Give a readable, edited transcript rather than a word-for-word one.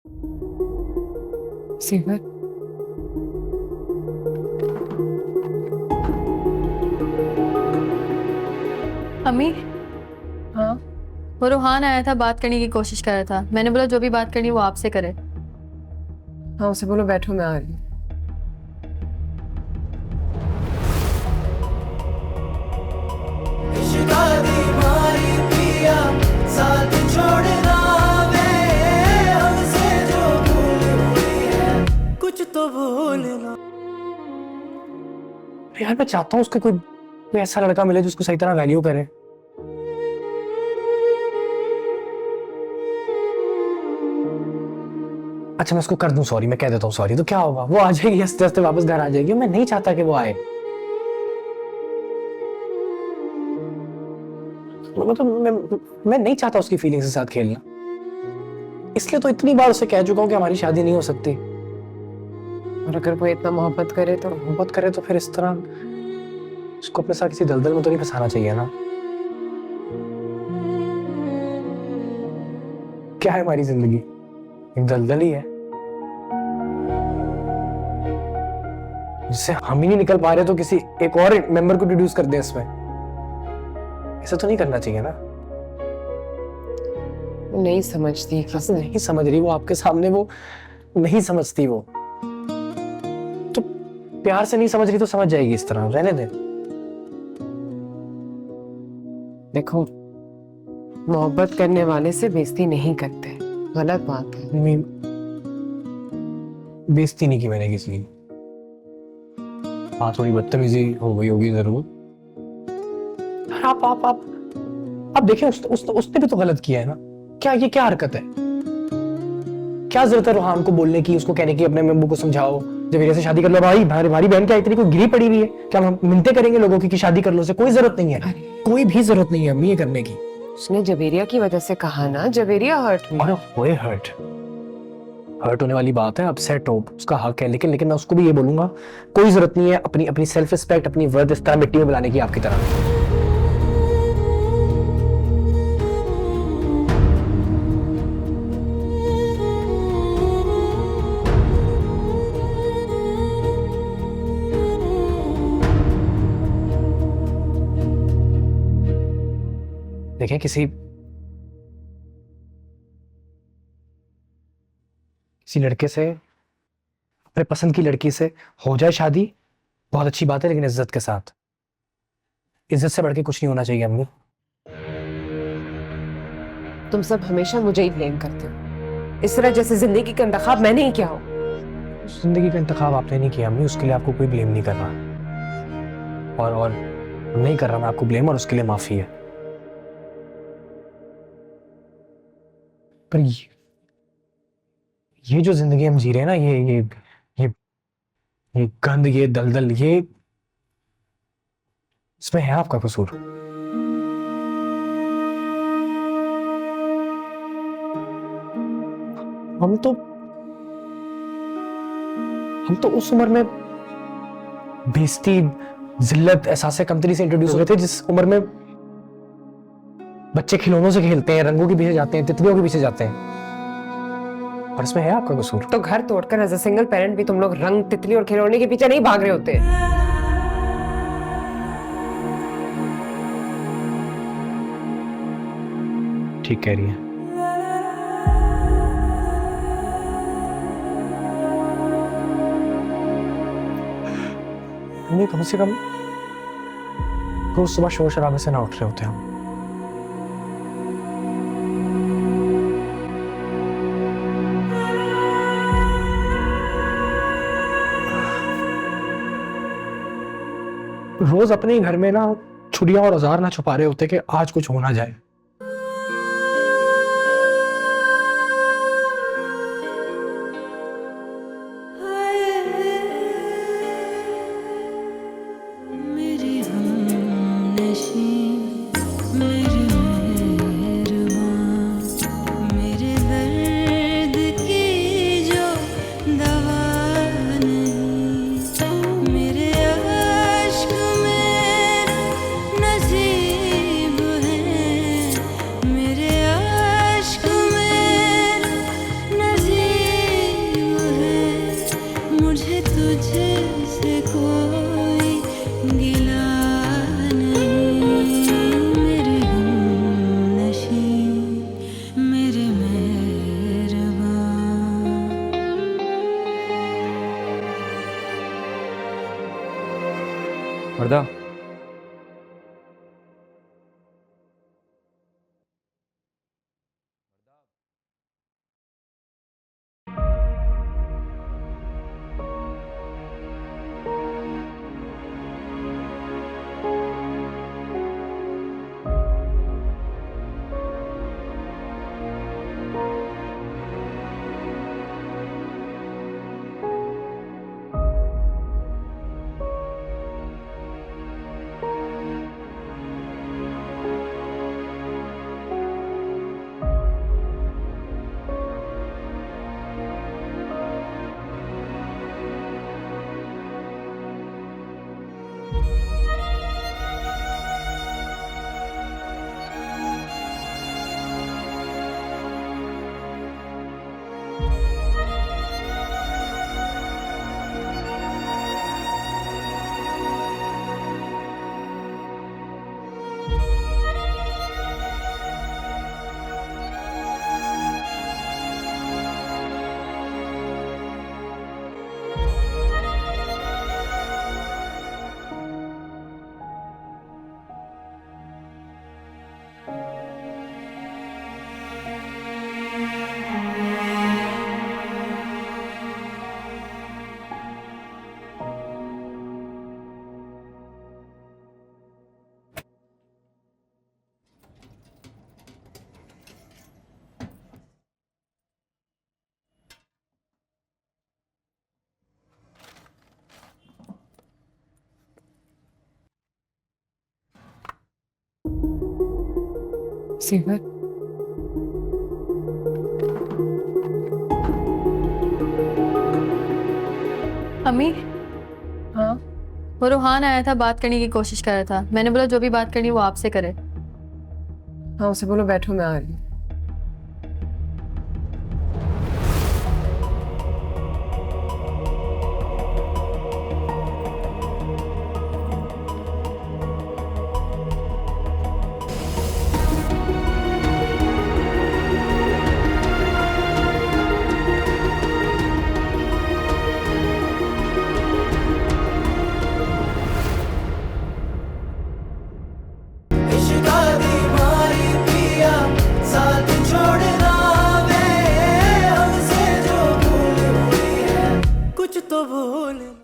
Saver, अम्मी, हाँ वो रूहान आया था, बात करने की कोशिश कर रहा था। मैंने बोला जो भी बात करनी है वो आपसे करे। हाँ, उसे बोलो बैठो, मैं आ रही हूँ। कुछ तो भूलना। यार मैं चाहता हूँ उसको कोई ऐसा लड़का मिले जिसको सही तरह वैल्यू करे। अच्छा मैं उसको कर दूं सॉरी, मैं कह देता हूँ सॉरी, तो क्या होगा? वो आ जाएगी हंसते हंसते वापस घर आ जाएगी। मैं नहीं चाहता कि वो आए। मतलब मैं नहीं चाहता उसकी फीलिंग्स के साथ खेलना। इसलिए तो इतनी बार उसे कह चुका हूँ कि हमारी शादी नहीं हो सकती। और अगर वो इतना मोहब्बत करे तो? मोहब्बत करे तो फिर इस तरह उसको अपने साथ किसी दलदल में तो नहीं फंसाना चाहिए ना। क्या है हमारी जिंदगी? एक दलदल ही है जिससे हम ही नहीं निकल पा रहे, तो किसी एक और मेंबर को इंट्रोड्यूस कर दे इसमें। ऐसा तो नहीं करना चाहिए ना। वो नहीं समझती। कैसे नहीं समझ रही? वो आपके सामने वो नहीं समझती। वो तो प्यार से नहीं समझ रही तो समझ जाएगी। इस तरह रहने दे। देखो, मोहब्बत करने वाले से बेइज्जती नहीं करते, गलत बात है। बेइज्जती नहीं की मैंने किसी की। हाँ थोड़ी बदतमीजी हो गई होगी जरूर। आप देखें, उसने भी तो गलत किया है ना। क्या ये क्या हरकत है? क्या जरूरत है रूहान को बोलने की, उसको कहने की अपने मेम्बू को समझाओ जवेरिया से शादी कर लो। भाई हमारी बहन क्या इतनी कोई गिरी पड़ी हुई है? क्या हम मिन्नतें करेंगे लोगों की कि शादी कर लो? से कोई जरूरत नहीं है, कोई भी जरूरत नहीं है अम्मी ये करने की। उसने जवेरिया की वजह से कहा ना, जवेरिया हर्ट हुई। अरे होए हर्ट होने वाली बात है। अपसेट हो, उसका हक है। लेकिन मैं उसको भी ये बोलूंगा, कोई जरूरत नहीं है अपनी अपनी सेल्फ रिस्पेक्ट, अपनी वर्थ इस तरह मिट्टी में बुलाने की आपकी तरह। देखें किसी लड़के से, अपने पसंद की लड़की से हो जाए शादी, बहुत अच्छी बात है, लेकिन इज्जत के साथ। इज्जत से बढ़ के कुछ नहीं होना चाहिए अम्मी। तुम सब हमेशा मुझे ही ब्लेम करते हो, इस तरह जैसे जिंदगी का इंतखाब मैंने ही किया हो। जिंदगी का इंतखाब आपने नहीं किया अम्मी, उसके लिए आपको कोई ब्लेम नहीं कर रहा। और नहीं कर रहा मैं आपको ब्लेम, और उसके लिए माफी है। पर ये जो जिंदगी हम जी रहे हैं ना, ये ये गंद, ये दलदल, ये इसमें है आपका कसूर। हम तो उस उम्र में बेइज्जती, जिल्लत, एहसास कमतरी से इंट्रोड्यूस हुए थे, जिस उम्र में बच्चे खिलौनों से खेलते हैं, रंगों के पीछे जाते हैं, तितलियों के पीछे जाते हैं। और इसमें है आपका कसूर। तो घर तोड़कर एज अ सिंगल पेरेंट भी तुम लोग रंग, तितली और खिलौने के पीछे नहीं भाग रहे होते। ठीक कह रही है। नहीं, कम से कम रोज सुबह शोर शराबे से ना उठ रहे होते हम। रोज अपने ही घर में ना छुरियां और औजार ना छुपा रहे होते कि आज कुछ हो ना जाए। मेरी हमनशी, मेरी मेहरबान, मेरे दर्द की जो दवा नहीं, मेरे अश्क में नसीब है वर्दा, सिमर, अम्मी, हाँ वो रूहान आया था, बात करने की कोशिश कर रहा था। मैंने बोला जो भी बात करनी है वो आपसे करे। हाँ, उसे बोलो बैठो, मैं आ रही हूँ। कुछ तो भूल